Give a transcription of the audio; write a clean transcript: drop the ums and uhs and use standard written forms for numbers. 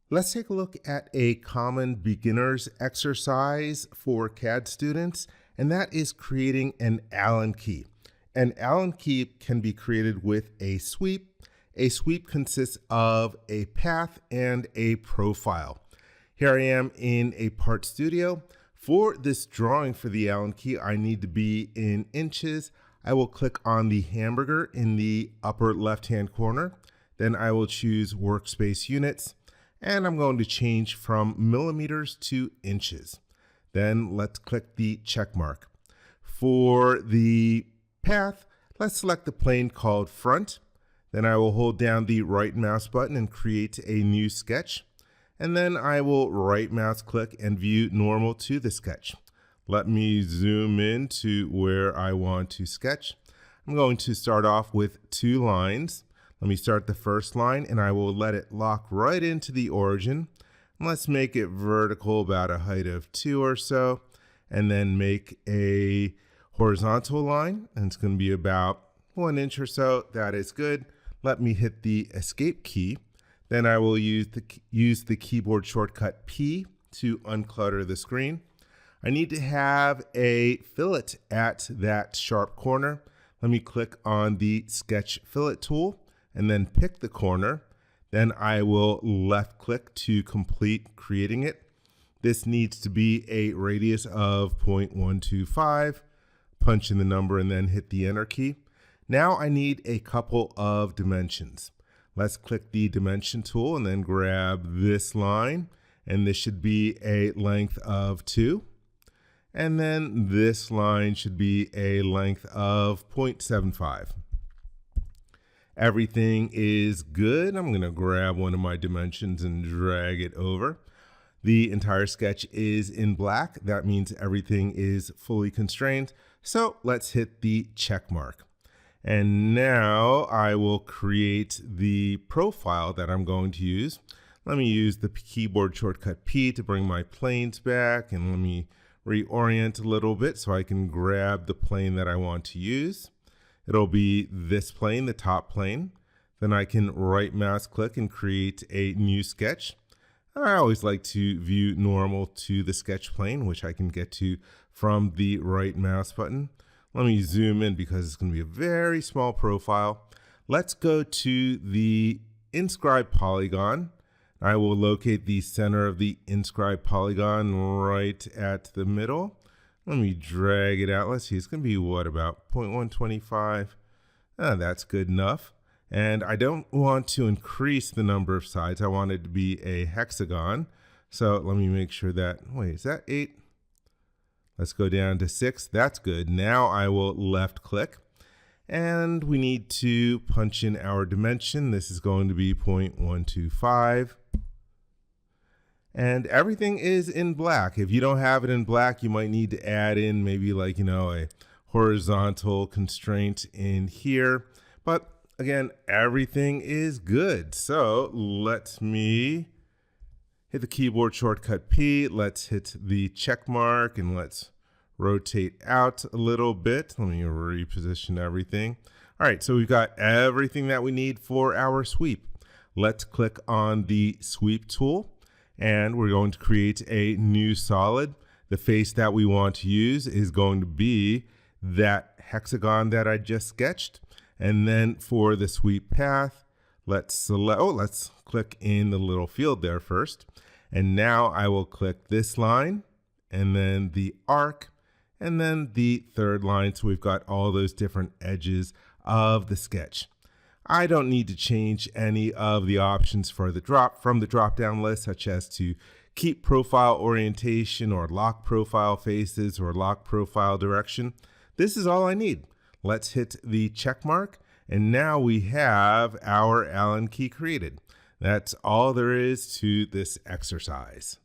Let's take a look at a common beginner's exercise for CAD students, and that is creating an Allen key. An Allen key can be created with a sweep. A sweep consists of a path and a profile. Here I am in a part studio. For this drawing for the Allen key, I need to be in inches. I will click on the hamburger in the upper left-hand corner. Then I will choose workspace units. And I'm going to change from millimeters to inches. Then let's click the check mark. For the path, let's select the plane called front. Then I will hold down the right mouse button and create a new sketch. And then I will right mouse click and view normal to the sketch. Let me zoom in to where I want to sketch. I'm going to start off with 2 lines. Let me start the first line and I will let it lock right into the origin. Let's make it vertical about a height of 2 or so, and then make a horizontal line, and it's going to be about 1 inch or so. That is good. Let me hit the escape key. Then I will use the keyboard shortcut P to unclutter the screen. I need to have a fillet at that sharp corner. Let me click on the sketch fillet tool and then pick the corner. Then I will left click to complete creating it. This needs to be a radius of 0.125. Punch in the number and then hit the enter key. Now I need a couple of dimensions. Let's click the dimension tool and then grab this line, and this should be a length of 2. And then this line should be a length of 0.75. Everything is good. I'm going to grab one of my dimensions and drag it over. The entire sketch is in black. That means everything is fully constrained. So let's hit the check mark. And now I will create the profile that I'm going to use. Let me use the keyboard shortcut P to bring my planes back, and let me reorient a little bit so I can grab the plane that I want to use. It'll be this plane, the top plane. Then I can right mouse click and create a new sketch. I always like to view normal to the sketch plane, which I can get to from the right mouse button. Let me zoom in because it's going to be a very small profile. Let's go to the inscribe polygon. I will locate the center of the inscribe polygon right at the middle. Let me drag it out. Let's see, it's going to be what, about 0.125? That's good enough. And I don't want to increase the number of sides. I want it to be a hexagon. So let me make sure that, wait, is that 8? Let's go down to 6. That's good. Now I will left click. And we need to punch in our dimension. This is going to be 0.125. And everything is in black. If you don't have it in black, you might need to add in maybe like, a horizontal constraint in here. But again, everything is good. So let me hit the keyboard shortcut P. Let's hit the check mark and let's rotate out a little bit. Let me reposition everything. All right, so we've got everything that we need for our sweep. Let's click on the sweep tool. And we're going to create a new solid. The face that we want to use is going to be that hexagon that I just sketched. And then for the sweep path, let's click in the little field there first. And now I will click this line and then the arc and then the third line. So we've got all those different edges of the sketch. I don't need to change any of the options for the from the drop-down list, such as to keep profile orientation or lock profile faces or lock profile direction. This is all I need. Let's hit the check mark, and now we have our Allen key created. That's all there is to this exercise.